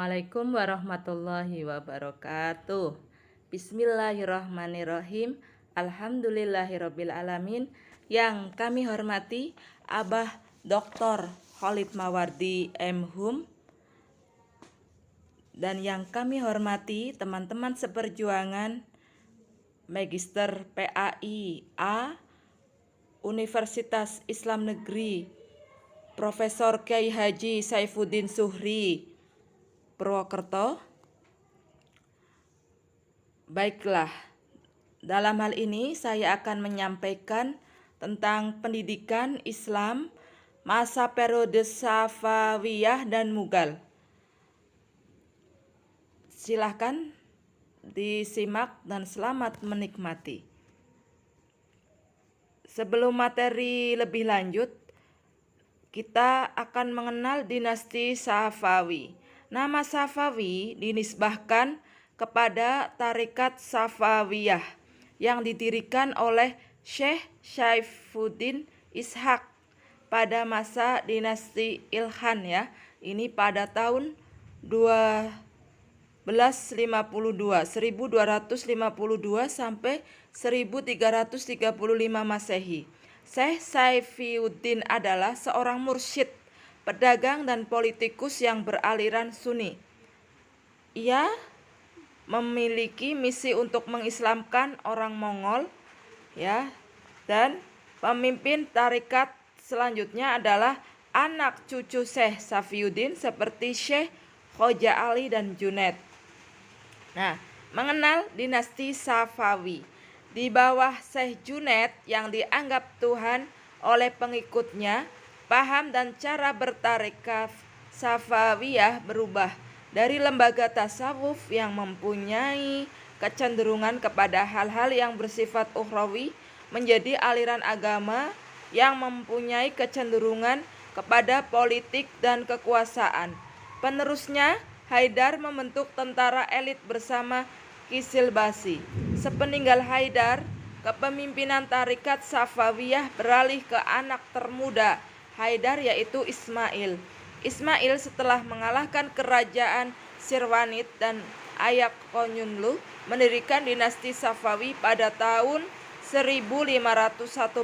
Assalamualaikum warahmatullahi wabarakatuh. Bismillahirrahmanirrahim. Alhamdulillahirabbil alamin. Yang kami hormati Abah Dr. Khalid Mawardi M.Hum, dan yang kami hormati teman-teman seperjuangan Magister PAI A Universitas Islam Negeri Profesor Kiai Haji Saifuddin Zuhri Purwokerto. Baiklah, dalam hal ini saya akan menyampaikan tentang pendidikan Islam masa periode Safawiyah dan Mughal. Silahkan disimak dan selamat menikmati. Sebelum materi lebih lanjut, kita akan mengenal dinasti Safawi. Nama Safawi dinisbahkan kepada tarekat Safawiyah yang didirikan oleh Syekh Saifuddin Ishaq pada masa dinasti Ilkhan ya. Ini pada tahun 1252 sampai 1335 Masehi. Syekh Saifuddin adalah seorang mursyid, pedagang dan politikus yang beraliran Sunni. Ia memiliki misi untuk mengislamkan orang Mongol ya, dan pemimpin tarekat selanjutnya adalah anak cucu Syekh Saifuddin seperti Syekh Khoja Ali dan Junaid. Nah, mengenal dinasti Safawi. Di bawah Syekh Junaid yang dianggap Tuhan oleh pengikutnya, paham dan cara bertarekat Safawiyah berubah dari lembaga tasawuf yang mempunyai kecenderungan kepada hal-hal yang bersifat ukhrawi menjadi aliran agama yang mempunyai kecenderungan kepada politik dan kekuasaan. Penerusnya, Haidar membentuk tentara elit bersama Kisilbasi. Sepeninggal Haidar, kepemimpinan tarekat Safawiyah beralih ke anak termuda Haidar, yaitu Ismail. Ismail setelah mengalahkan kerajaan Sirwanid dan Ayak Konyunlu mendirikan dinasti Safawi pada tahun 1501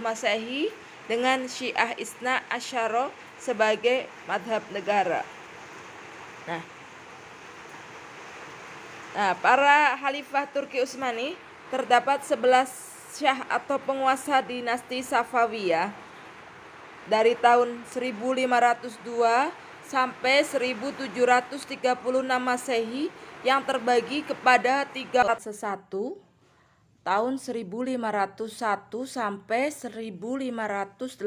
Masehi dengan Syiah Isna Asyara sebagai madhab negara. Nah, para Khalifah Turki Utsmani, terdapat 11 syah atau penguasa dinasti Safawiyah dari tahun 1502 sampai 1736 Masehi yang terbagi kepada 301 tahun 1501 sampai 1588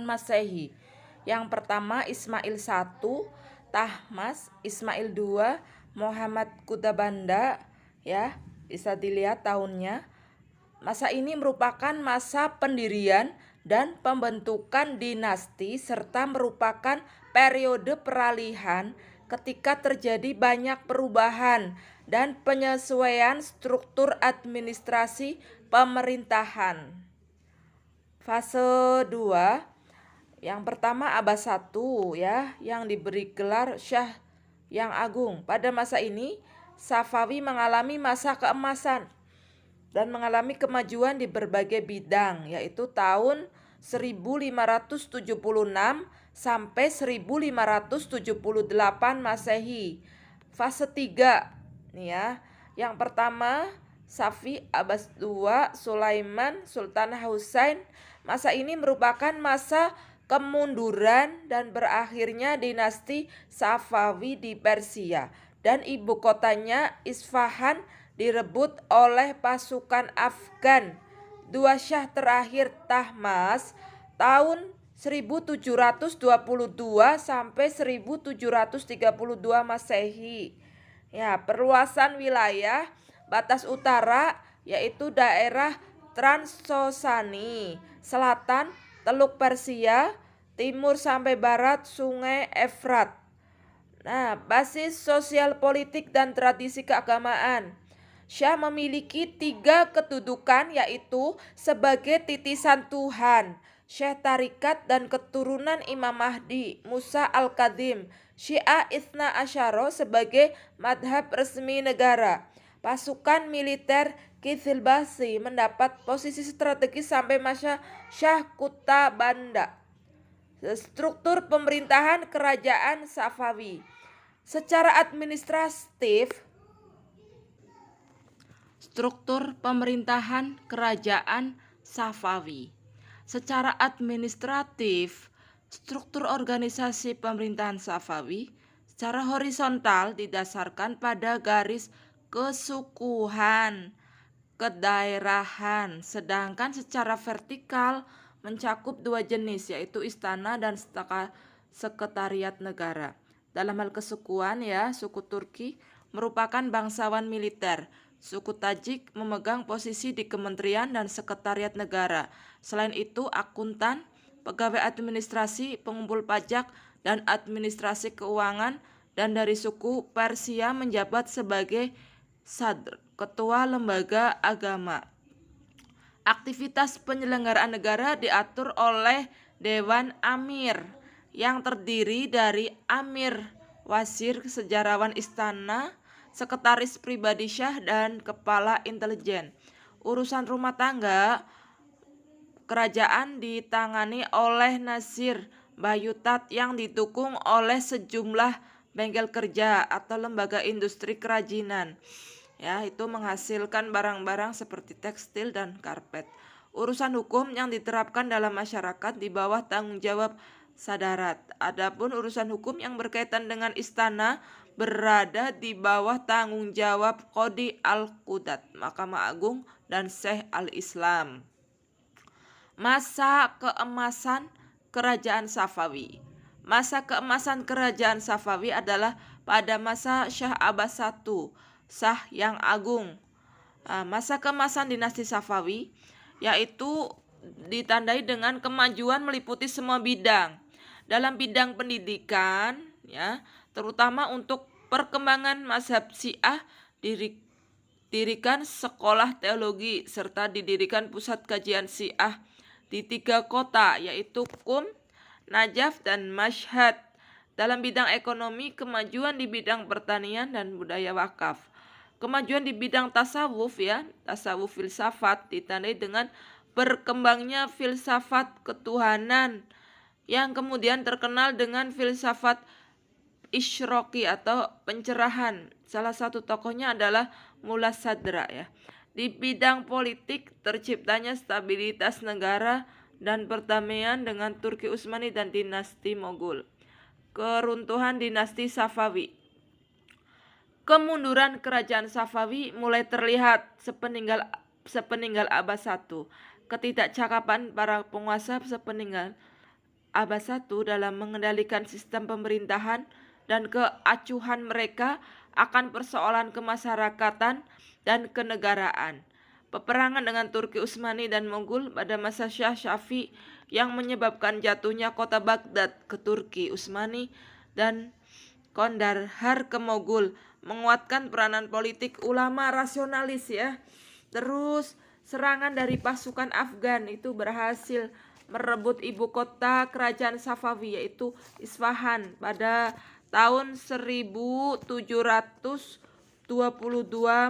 Masehi. Yang pertama Ismail I, Tahmas, Ismail II, Muhammad Kutabanda ya, bisa dilihat tahunnya. Masa ini merupakan masa pendirian dan pembentukan dinasti serta merupakan periode peralihan ketika terjadi banyak perubahan dan penyesuaian struktur administrasi pemerintahan. Fase 2, yang pertama Abbas I ya, yang diberi gelar Syah yang Agung. Pada masa ini Safawi mengalami masa keemasan dan mengalami kemajuan di berbagai bidang, yaitu tahun 1576 sampai 1578 Masehi. Fase 3 nih ya. Yang pertama Safi Abbas II Sulaiman Sultan Husain. Masa ini merupakan masa kemunduran dan berakhirnya dinasti Safawi di Persia, dan ibu kotanya Isfahan direbut oleh pasukan Afgan. Dua syah terakhir Tahmas tahun 1722 sampai 1732 Masehi. Ya, perluasan wilayah batas utara yaitu daerah Transosani, selatan Teluk Persia, timur sampai barat Sungai Efrat. Nah, basis sosial politik dan tradisi keagamaan. Syah memiliki 3 kedudukan, yaitu sebagai titisan Tuhan, Syekh Tarikat dan keturunan Imam Mahdi, Musa Al-Kadhim, Syiah Itsna Asyara sebagai madhab resmi negara. Pasukan militer Kizilbashi mendapat posisi strategis sampai masa Shah Kutabanda. Struktur pemerintahan kerajaan Safawi. Secara administratif, struktur pemerintahan kerajaan Safawi. Secara administratif, struktur organisasi pemerintahan Safawi secara horizontal didasarkan pada garis kesukuhan, kedaerahan, sedangkan secara vertikal mencakup dua jenis, yaitu istana dan sekretariat negara. Dalam hal kesukuan ya, suku Turki merupakan bangsawan militer. Suku Tajik memegang posisi di kementerian dan sekretariat negara. Selain itu, akuntan, pegawai administrasi, pengumpul pajak, dan administrasi keuangan, dan dari suku Persia menjabat sebagai sadr, ketua lembaga agama. Aktivitas penyelenggaraan negara diatur oleh Dewan Amir yang terdiri dari Amir, Wazir, sejarawan istana, sekretaris pribadi Syah, dan kepala intelijen. Urusan rumah tangga kerajaan ditangani oleh Nazir Bayutat yang didukung oleh sejumlah bengkel kerja atau lembaga industri kerajinan. Ya, itu menghasilkan barang-barang seperti tekstil dan karpet. Urusan hukum yang diterapkan dalam masyarakat di bawah tanggung jawab Sadarat. Adapun urusan hukum yang berkaitan dengan istana berada di bawah tanggung jawab Qadi Al-Qudat, Mahkamah Agung, dan Syekh Al-Islam. Masa keemasan kerajaan Safawi. Masa keemasan kerajaan Safawi adalah pada masa Shah Abbas I, Shah yang Agung. Masa keemasan dinasti Safawi yaitu ditandai dengan kemajuan meliputi semua bidang. Dalam bidang pendidikan, ya, terutama untuk perkembangan mazhab Syiah, didirikan sekolah teologi serta didirikan pusat kajian Syiah di 3 kota, yaitu Qum, Najaf, dan Mashhad. Dalam bidang ekonomi, kemajuan di bidang pertanian dan budaya wakaf. Kemajuan di bidang tasawuf, ya, tasawuf filsafat ditandai dengan berkembangnya filsafat ketuhanan yang kemudian terkenal dengan filsafat Isyraqi atau pencerahan. Salah satu tokohnya adalah Mullah Sadra, ya. Di bidang politik terciptanya stabilitas negara dan perdamaian dengan Turki Utsmani dan dinasti Mogul. Keruntuhan dinasti Safawi. Kemunduran kerajaan Safawi mulai terlihat sepeninggal Abbas I. Ketidakcakapan para penguasa sepeninggal Abbas I dalam mengendalikan sistem pemerintahan dan keacuhan mereka akan persoalan kemasyarakatan dan kenegaraan. Peperangan dengan Turki Utsmani dan Mogul pada masa Shah Syafi yang menyebabkan jatuhnya kota Baghdad ke Turki Utsmani dan Kandahar ke Mogul menguatkan peranan politik ulama rasionalis, ya. Terus serangan dari pasukan Afgan itu berhasil merebut ibu kota kerajaan Safawi yaitu Isfahan pada tahun 1722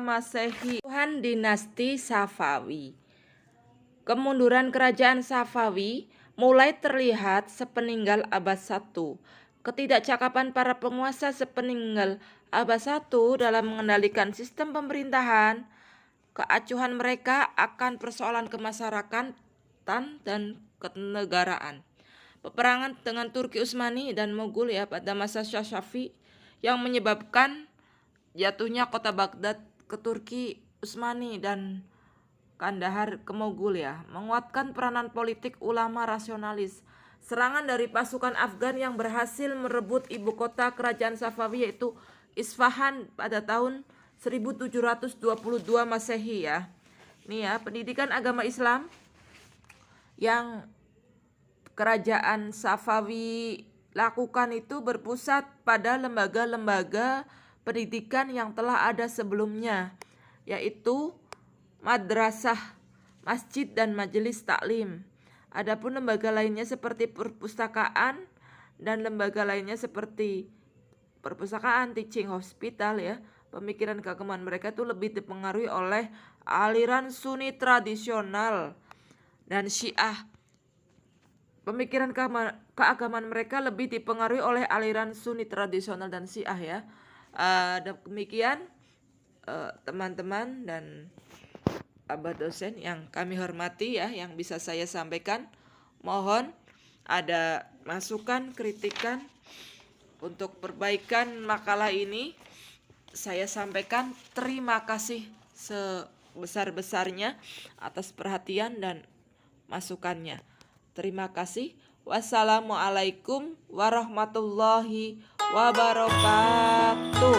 Masehi. Kemunduran dinasti Safawi. Kemunduran kerajaan Safawi mulai terlihat sepeninggal Abbas I. Ketidakcakapan para penguasa sepeninggal Abbas I dalam mengendalikan sistem pemerintahan, keacuhan mereka akan persoalan kemasyarakatan dan kenegaraan. Peperangan dengan Turki Utsmani dan Mogul, ya, pada masa Shah Syafi yang menyebabkan jatuhnya kota Baghdad ke Turki Utsmani dan Kandahar ke Mogul, ya, menguatkan peranan politik ulama rasionalis. Serangan dari pasukan Afgan yang berhasil merebut ibu kota kerajaan Safawi yaitu Isfahan pada tahun 1722 Masehi, ya. Ini, ya, pendidikan agama Islam yang kerajaan Safawi lakukan itu berpusat pada lembaga-lembaga pendidikan yang telah ada sebelumnya, yaitu madrasah, masjid, dan majelis taklim. Adapun lembaga lainnya seperti perpustakaan dan lembaga lainnya seperti perpustakaan, teaching hospital ya, pemikiran keagamaan mereka itu lebih dipengaruhi oleh aliran Sunni tradisional dan Syiah. Pemikiran keagamaan mereka lebih dipengaruhi oleh aliran Sunni tradisional dan Syiah ya. Demikian teman-teman dan abah dosen yang kami hormati ya, yang bisa saya sampaikan. Mohon ada masukan, kritikan untuk perbaikan makalah ini. Saya sampaikan terima kasih sebesar-besarnya atas perhatian dan masukannya. Terima kasih. Wassalamualaikum warahmatullahi wabarakatuh.